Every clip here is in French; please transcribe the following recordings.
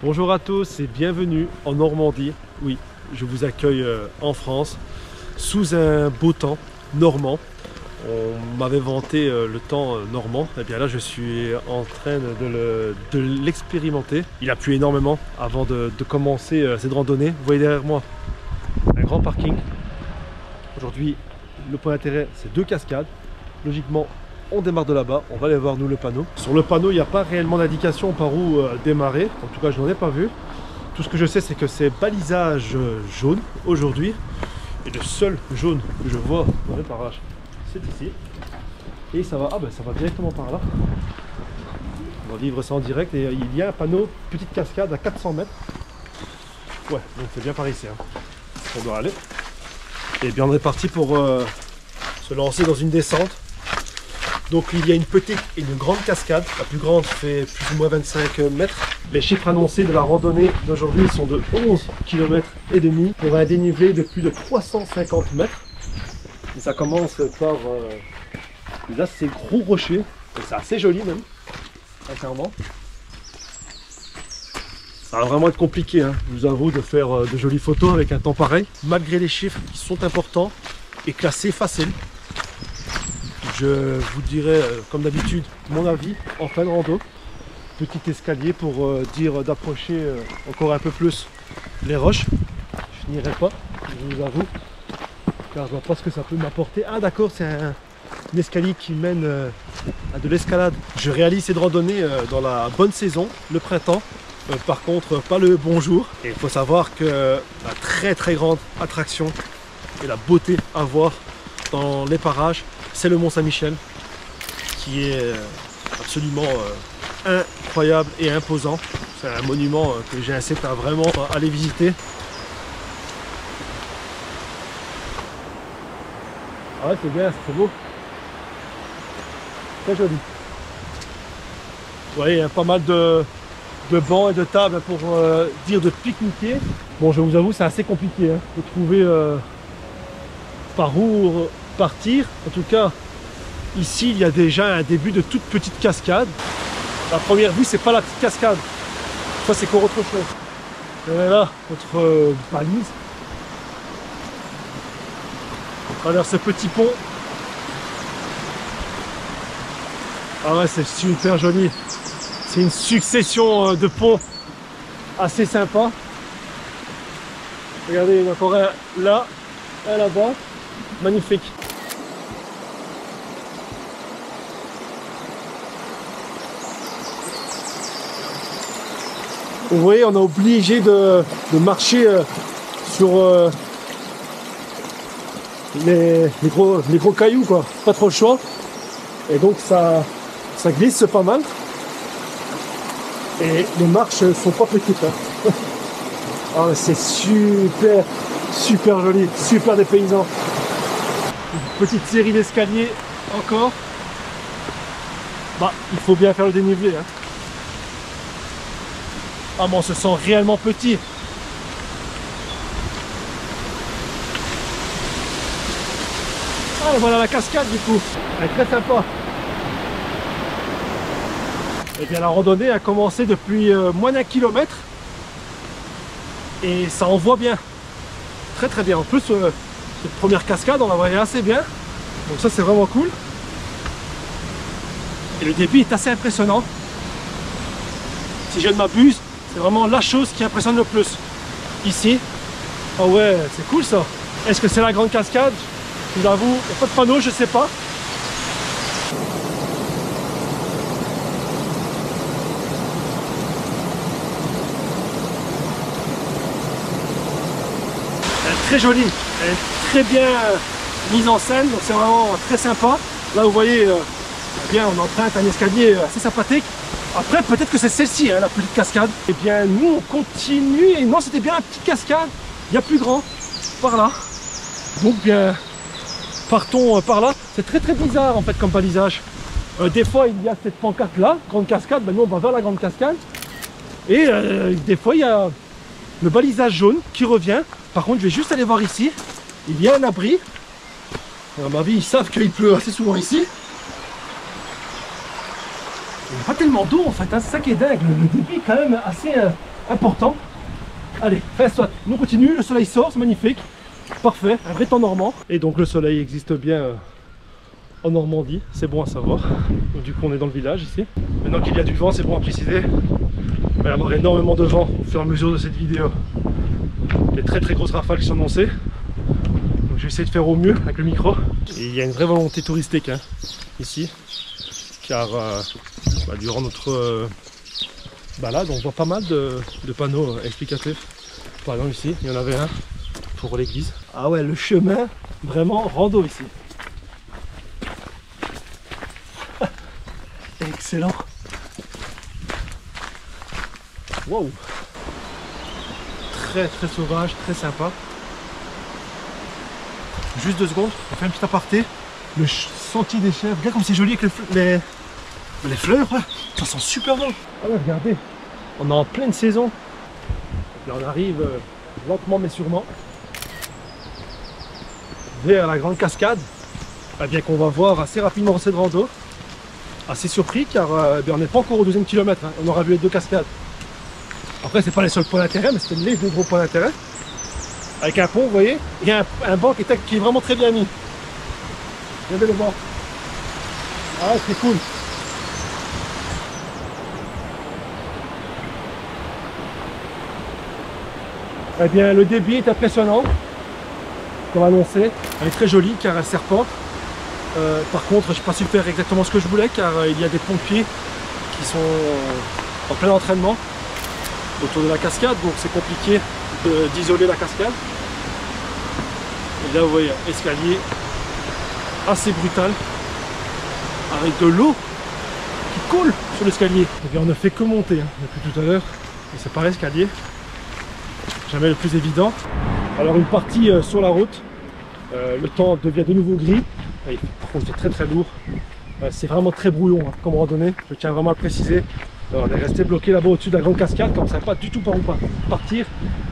Bonjour à tous et bienvenue en Normandie. Oui, je vous accueille en France sous un beau temps normand. On m'avait vanté le temps normand, et bien là je suis en train de l'expérimenter. Il a plu énormément avant de commencer cette randonnée. Vous voyez derrière moi un grand parking. Aujourd'hui le point d'intérêt c'est 2 cascades. Logiquement on démarre de là-bas, on va aller voir nous le panneau. Sur le panneau il n'y a pas réellement d'indication par où démarrer, en tout cas je n'en ai pas vu. Tout ce que je sais c'est que c'est balisage jaune aujourd'hui. Et le seul jaune que je vois dans le parage, c'est ici. Et ça va, ça va directement par là. On va vivre ça en direct. Et il y a un panneau, petite cascade à 400 mètres. Ouais, donc c'est bien par ici. On doit aller. Et bien on est parti pour se lancer dans une descente. Donc il y a une petite et une grande cascade. La plus grande fait plus ou moins 25 mètres. Les chiffres annoncés de la randonnée d'aujourd'hui sont de 11 km et demi pour un dénivelé de plus de 350 mètres. Et ça commence par là ces gros rochers. C'est assez joli même, sincèrement. Ça va vraiment être compliqué, hein, je vous avoue, de faire de jolies photos avec un temps pareil. Malgré les chiffres qui sont importants et classés facile. Je vous dirai, comme d'habitude, mon avis en fin de rando. Petit escalier pour dire d'approcher encore un peu plus les roches. Je finirai pas, je vous avoue, car je vois pas ce que ça peut m'apporter. Ah d'accord, c'est un escalier qui mène à de l'escalade. Je réalise cette randonnée dans la bonne saison, le printemps. Par contre, pas le bon jour. Et il faut savoir que la très grande attraction et la beauté à voir dans les parages, c'est le Mont Saint-Michel, qui est absolument incroyable et imposant. C'est un monument que j'incite à vraiment aller visiter. Ah ouais, c'est bien, c'est beau. Très joli. Vous voyez, il y a pas mal de bancs et de tables pour dire de pique-niquer. Bon, je vous avoue, c'est assez compliqué de trouver par où partir. En tout cas, ici, il y a déjà un début de toute petite cascade. La première vue, c'est pas la petite cascade. Ça, c'est encore autre chose. Et là, notre balise. On traverse ce petit pont. Ah ouais, c'est super joli. C'est une succession de ponts assez sympa. Regardez, il y en a encore un là, un là-bas. Magnifique. Vous voyez, on est obligé de marcher sur les gros cailloux, quoi. Pas trop le choix. Et donc ça glisse pas mal. Et les marches sont pas petites. Hein. Oh, c'est super joli, super dépaysant. Une petite série d'escaliers encore. Il faut bien faire le dénivelé. Hein. Ah bon, on se sent réellement petit. Ah, et voilà la cascade du coup. Elle est très sympa. Et bien la randonnée a commencé depuis moins d'1 kilomètre. Et ça envoie bien. Très bien. En plus, cette première cascade, on la voyait assez bien. Donc ça, c'est vraiment cool. Et le débit est assez impressionnant. Si je ne m'abuse, c'est vraiment la chose qui impressionne le plus. Ici. Ah ouais, c'est cool ça. Est-ce que c'est la grande cascade? Je vous avoue, il n'y a pas de panneau, je sais pas. Elle est très jolie, elle est très bien mise en scène, donc c'est vraiment très sympa. Là vous voyez, bien on emprunte un escalier assez sympathique. Après peut-être que c'est celle-ci, la petite cascade. Et bien nous on continue, et non c'était bien la petite cascade, il y a plus grand, par là. Donc bien, partons par là. C'est très bizarre en fait comme balisage. Des fois il y a cette pancarte là, grande cascade, nous on va vers la grande cascade. Et des fois il y a le balisage jaune qui revient. Par contre je vais juste aller voir ici, il y a un abri. À ma avis ils savent qu'il pleut assez souvent ici. Il n'y a pas tellement d'eau en fait, hein. C'est ça qui est dingue. Le débit est quand même assez important. Allez, reste-toi. Nous continue, le soleil sort, c'est magnifique. Parfait, un vrai temps normand. Et donc le soleil existe bien en Normandie, c'est bon à savoir. Donc, du coup on est dans le village ici. Maintenant qu'il y a du vent, c'est bon à préciser. Il va y avoir énormément de vent au fur et à mesure de cette vidéo. Des très grosses rafales qui sont annoncées. Donc je vais essayer de faire au mieux avec le micro. Et il y a une vraie volonté touristique hein, ici. Car durant notre balade, on voit pas mal de panneaux explicatifs. Par exemple ici, il y en avait un pour l'église. Ah ouais, le chemin, vraiment rando ici. Excellent. Wow. Très sauvage, très sympa. Juste 2 secondes, on fait un petit aparté. Le sentier des chèvres, regarde comme c'est joli avec les fleurs, ouais. Ça sent super bon. Ah ouais, regardez, on est en pleine saison. Là on arrive lentement mais sûrement vers la grande cascade, bien qu'on va voir assez rapidement cette rando. Assez surpris car on n'est pas encore au 2e kilomètre, hein. On aura vu les 2 cascades. Après c'est pas les seuls points d'intérêt, mais c'était les 2 gros points d'intérêt. Avec un pont, vous voyez, il y a un banc qui est vraiment très bien mis. Regardez le banc. Ah c'est cool. Eh bien le débit est impressionnant, comme annoncé. Elle est très jolie car elle serpente. Par contre, je n'ai pas su faire exactement ce que je voulais car il y a des pompiers qui sont en plein entraînement autour de la cascade, donc c'est compliqué d'isoler la cascade. Et là vous voyez, escalier assez brutal avec de l'eau qui coule sur l'escalier. Et bien on ne fait que monter hein, depuis tout à l'heure, et c'est pas l'escalier, jamais le plus évident. Alors une partie sur la route, le temps devient de nouveau gris. Et par contre c'est très lourd, c'est vraiment très brouillon hein, comme randonnée, je tiens vraiment à le préciser. Alors, on est resté bloqué là-bas au-dessus de la grande cascade, comme on ne savait pas du tout par où partir,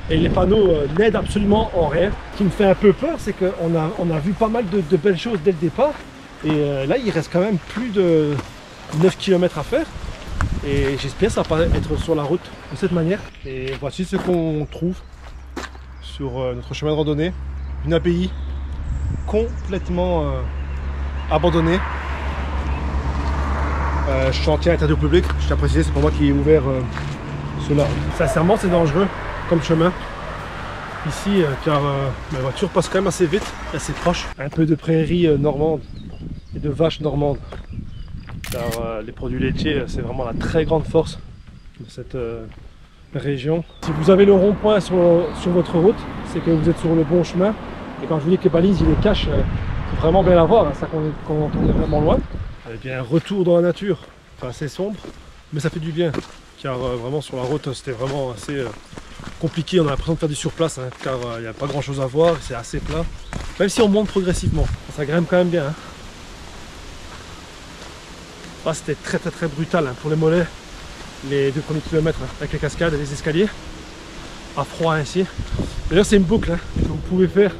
et les panneaux n'aident absolument en rien. Ce qui me fait un peu peur, c'est qu'on a vu pas mal de belles choses dès le départ, et là il reste quand même plus de 9 km à faire, et j'espère que ça va pas être sur la route de cette manière. Et voici ce qu'on trouve sur notre chemin de randonnée, une abbaye complètement abandonné. Chantier interdit au public, je tiens à préciser, c'est pour moi qui ai ouvert cela. Sincèrement c'est dangereux comme chemin ici car ma voiture passe quand même assez vite, assez proche. Un peu de prairies normandes et de vaches normandes car les produits laitiers c'est vraiment la très grande force de cette région. Si vous avez le rond-point sur votre route, c'est que vous êtes sur le bon chemin. Et quand je vous dis que les balises, il les cache, il faut vraiment bien la voir, hein, ça quand on est vraiment loin. Et bien, un retour dans la nature, enfin, assez sombre, mais ça fait du bien. Car vraiment sur la route, c'était vraiment assez compliqué, on a l'impression de faire du surplace, hein, car il n'y a pas grand chose à voir, c'est assez plat. Même si on monte progressivement, ça grimpe quand même bien. Hein. Ah, c'était très brutal hein, pour les mollets, les 2 premiers kilomètres hein, avec les cascades et les escaliers. À froid ainsi. D'ailleurs c'est une boucle hein, que vous pouvez faire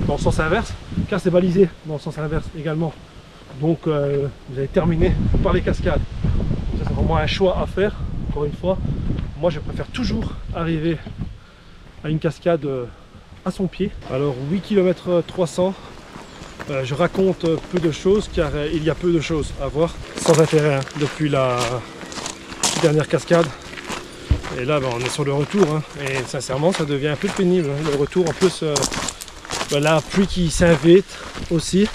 dans le sens inverse, car c'est balisé dans le sens inverse également. Donc vous allez terminer par les cascades. Ça c'est vraiment un choix à faire, encore une fois. Moi je préfère toujours arriver à une cascade à son pied. Alors 8 km 300, je raconte peu de choses car il y a peu de choses à voir. Sans intérêt hein, depuis la dernière cascade. Et là on est sur le retour hein, et sincèrement ça devient un peu pénible hein, le retour. En plus la pluie qui s'invite aussi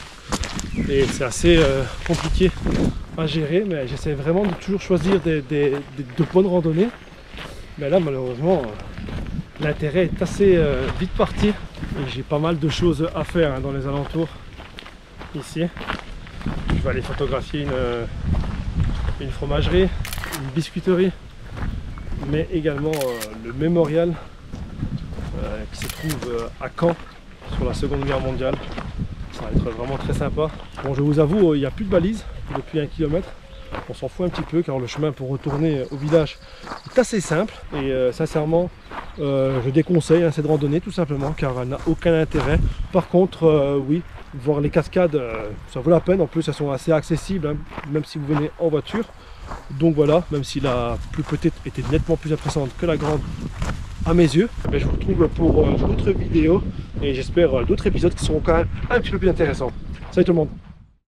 et c'est assez compliqué à gérer, mais j'essaie vraiment de toujours choisir de bonnes randonnées. Mais là malheureusement l'intérêt est assez vite parti et j'ai pas mal de choses à faire hein, dans les alentours ici. Je vais aller photographier une fromagerie, une biscuiterie, mais également le mémorial qui se trouve à Caen sur la Seconde Guerre mondiale. Ça va être vraiment très sympa. Bon, je vous avoue, il n'y a plus de balises depuis 1 km. On s'en fout un petit peu car le chemin pour retourner au village est assez simple et sincèrement je déconseille hein, cette randonnée tout simplement car elle n'a aucun intérêt. Par contre oui, voir les cascades ça vaut la peine, en plus elles sont assez accessibles hein, même si vous venez en voiture. Donc voilà, même si la plus petite était nettement plus impressionnante que la grande à mes yeux, mais je vous retrouve pour d'autres vidéos et j'espère d'autres épisodes qui seront quand même un petit peu plus intéressants. Salut tout le monde!